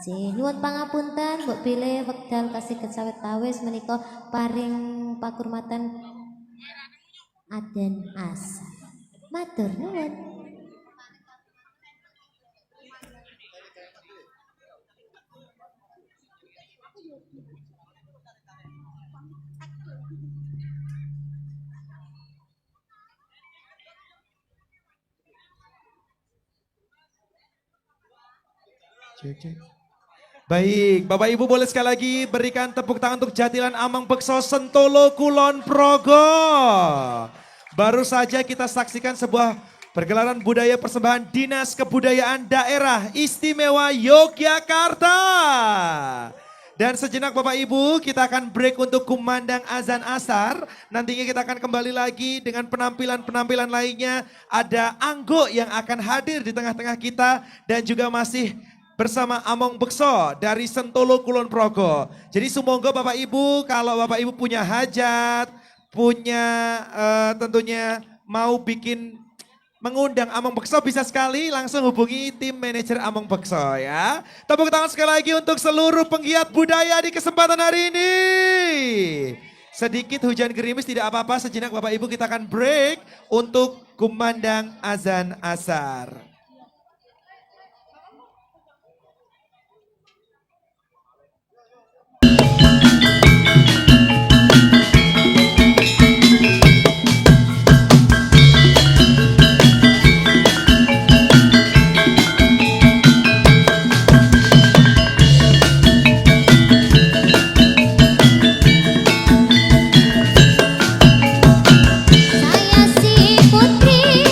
Nyuwun pangapunten mbok pilih wekdal kasih kecawet tawis menika paring pakurmatan Aden Asa. Matur nuwun. Cek. Baik, Bapak Ibu boleh sekali lagi berikan tepuk tangan untuk Jatilan Amang Bekso Sentolo Kulon Progo. Baru saja kita saksikan sebuah pergelaran budaya persembahan Dinas Kebudayaan Daerah Istimewa Yogyakarta. Dan sejenak Bapak Ibu kita akan break untuk kumandang azan asar. Nantinya kita akan kembali lagi dengan penampilan-penampilan lainnya. Ada Anggo yang akan hadir di tengah-tengah kita dan juga masih bersama Among Bekso dari Sentolo Kulon Progo. Jadi semoga Bapak Ibu kalau Bapak Ibu punya hajat, punya tentunya mau bikin mengundang Among Bekso bisa sekali langsung hubungi tim manajer Among Bekso ya. Tepuk tangan sekali lagi untuk seluruh penggiat budaya di kesempatan hari ini. Sedikit hujan gerimis tidak apa-apa, sejenak Bapak Ibu kita akan break untuk kumandang azan asar. Saya si putri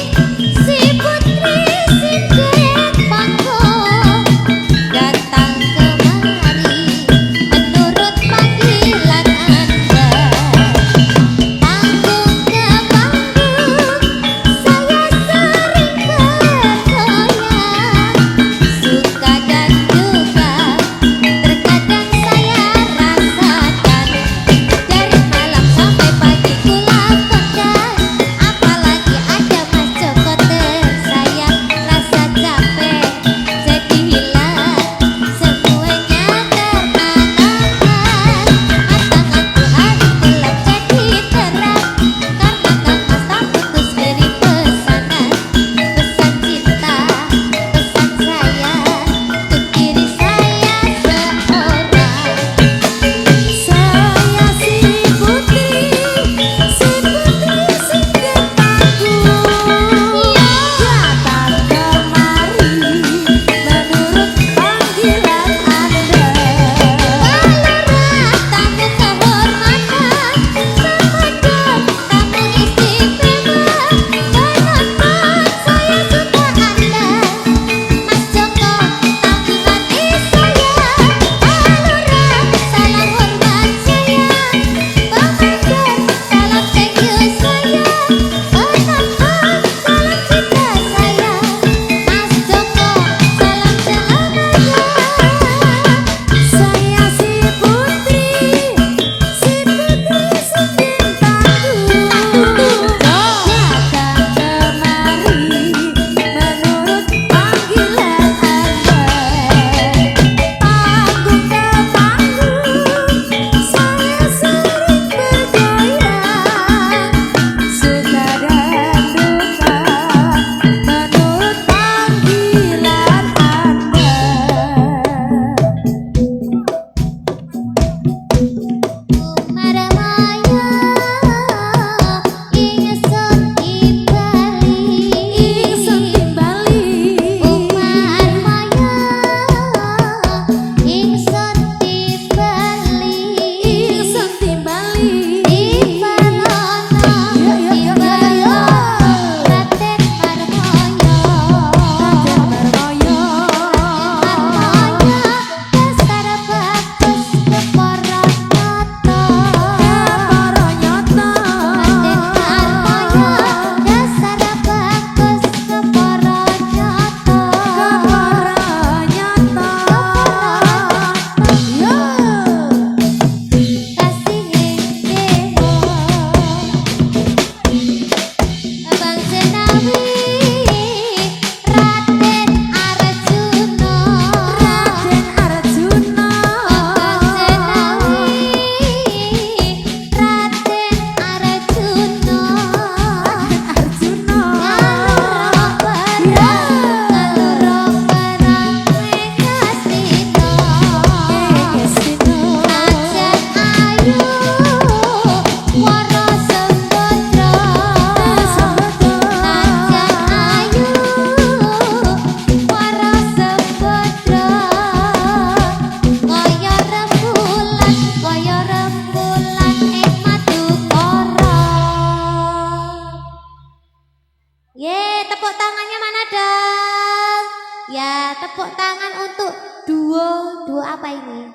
tepuk tangan untuk duo apa ini?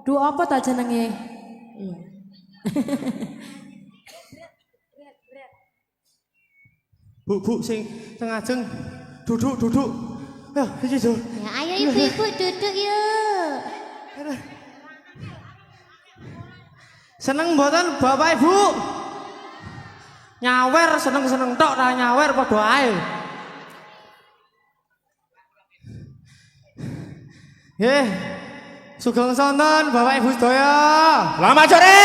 Duo apa tak jenenge? Iya. Bu sing ajeng duduk. Ya, iki Jo. Ya, ayo ibu-ibu duduk yuk. Seneng mboten Bapak Ibu? Nyawer seneng tok ra nyawer padha ae. Nggih. Sugeng sonten Bapak Ibu sedaya. Selamat sore.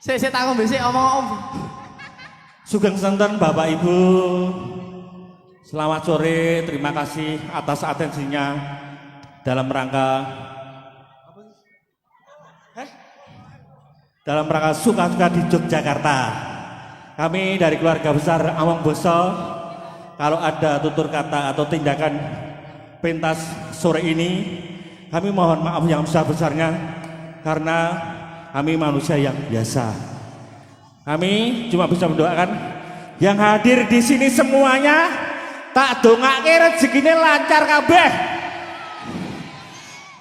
Saya tak ngombe sik omong. Sugeng sonten Bapak Ibu. Selamat sore, terima kasih atas atensinya dalam rangka suka-suka di Yogyakarta. Kami dari keluarga besar Among Boso, kalau ada tutur kata atau tindakan pentas sore ini, kami mohon maaf yang besar-besarnya karena kami manusia yang biasa. Kami cuma bisa mendoakan yang hadir di sini semuanya tak dongake rezekine lancar kabeh.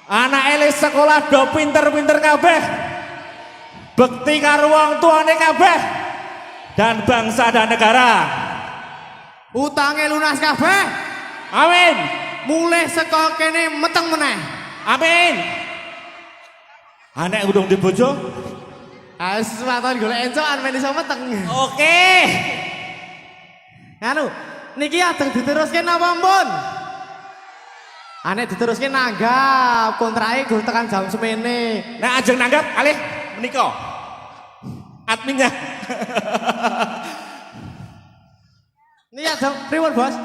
Anak elis sekolah do pinter-pinter kabeh. Bekti karo wong tuane kabeh. Dan bangsa dan negara. Utange lunas kabeh. Amin. Mulih saka kene meteng meneh. Amin. Anek udung di bojo. Sesuatu golek encokan men iso meteng. Oke. Anu, niki ajeng diteruske napa mpun? Anek diteruske nanggap, kontrake gur tekan jam semene. Nek ajeng nanggap alih menika. Adminnya. Niki ajeng pripun, Bos?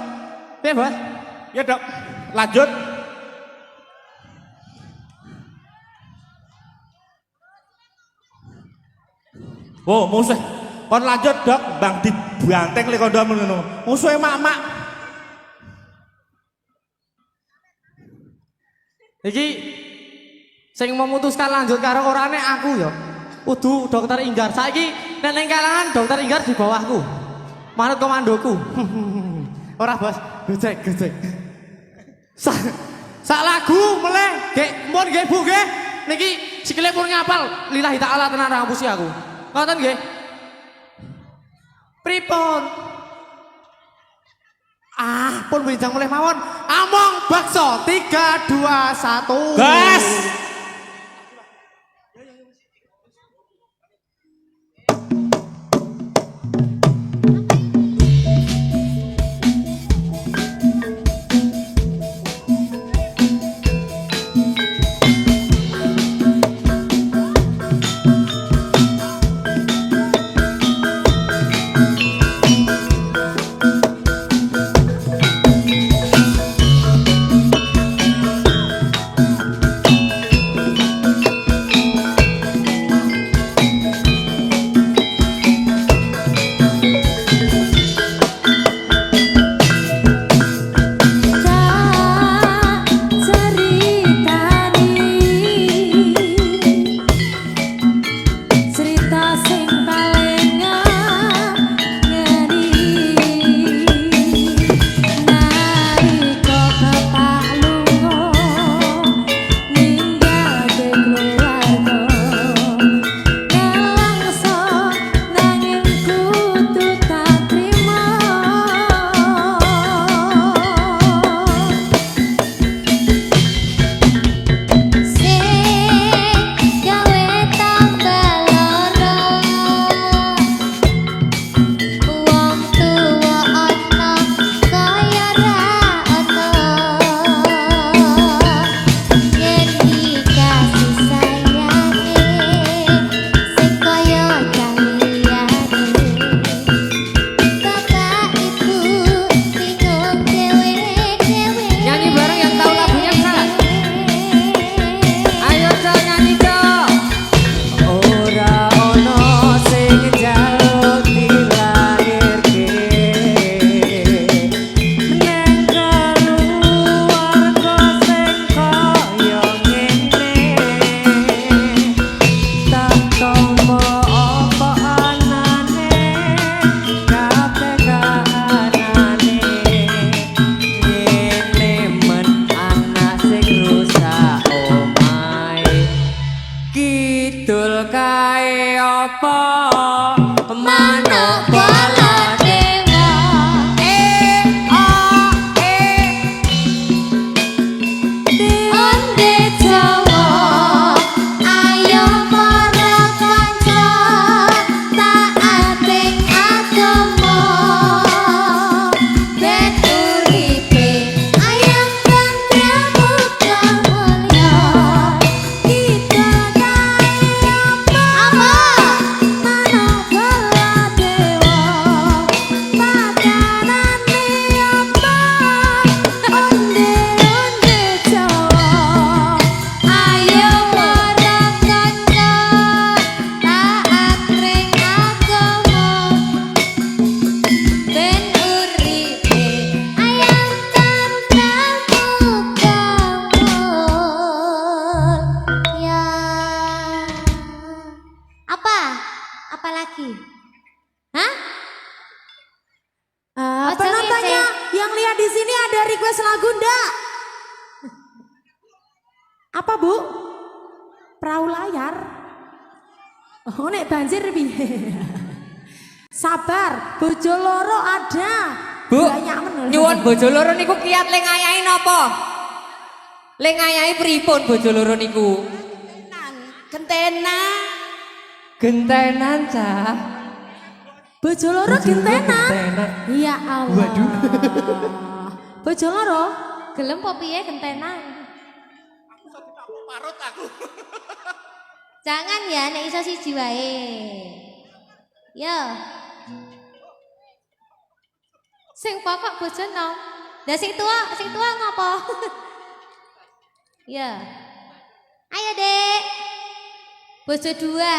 Piye, Bos? Ya, Dok. Lanjut. Oh, musuh. Kon lanjut, Dok. Bang dibanteng lek kondo ngono. Musuhe mak-mak. Iki sing memutuskan lanjut karo orane aku ya. Kudu dokter Inggar. Saiki nek ning kalangan dokter Inggar di bawahku. Manut komandoku. Ora, Bos. Gojek. Sak lagu meleh, Gek, mun nggih Bu nggih. Niki sikile pun ngapal. Lillahi taala tenan ra ngapusi aku. Ngoten nggih. Pripun? Pun benjang mulai mawon. Among bakso 3 2 1. Gas. di sini ada request lagu ndak? Apa Bu? Perahu layar. Oh nek banjir piye? Sabar, bojo loro ada. Bu, Banyak menurut. nyuwun bojo loro niku kiat le ngayahi napa? Le ngayahi pripun bojo loro niku? Gentenan. Gentenan cah. Bojo loro gentenan. Ya Allah. Waduh. Bojo loro Gelem po piye gentenan? Jangan ya nek iso siji wae. Yo. Sing pokok bojo nom. Lah sing tua ngopo? Ya. Ayo, Dek. Bojo dua.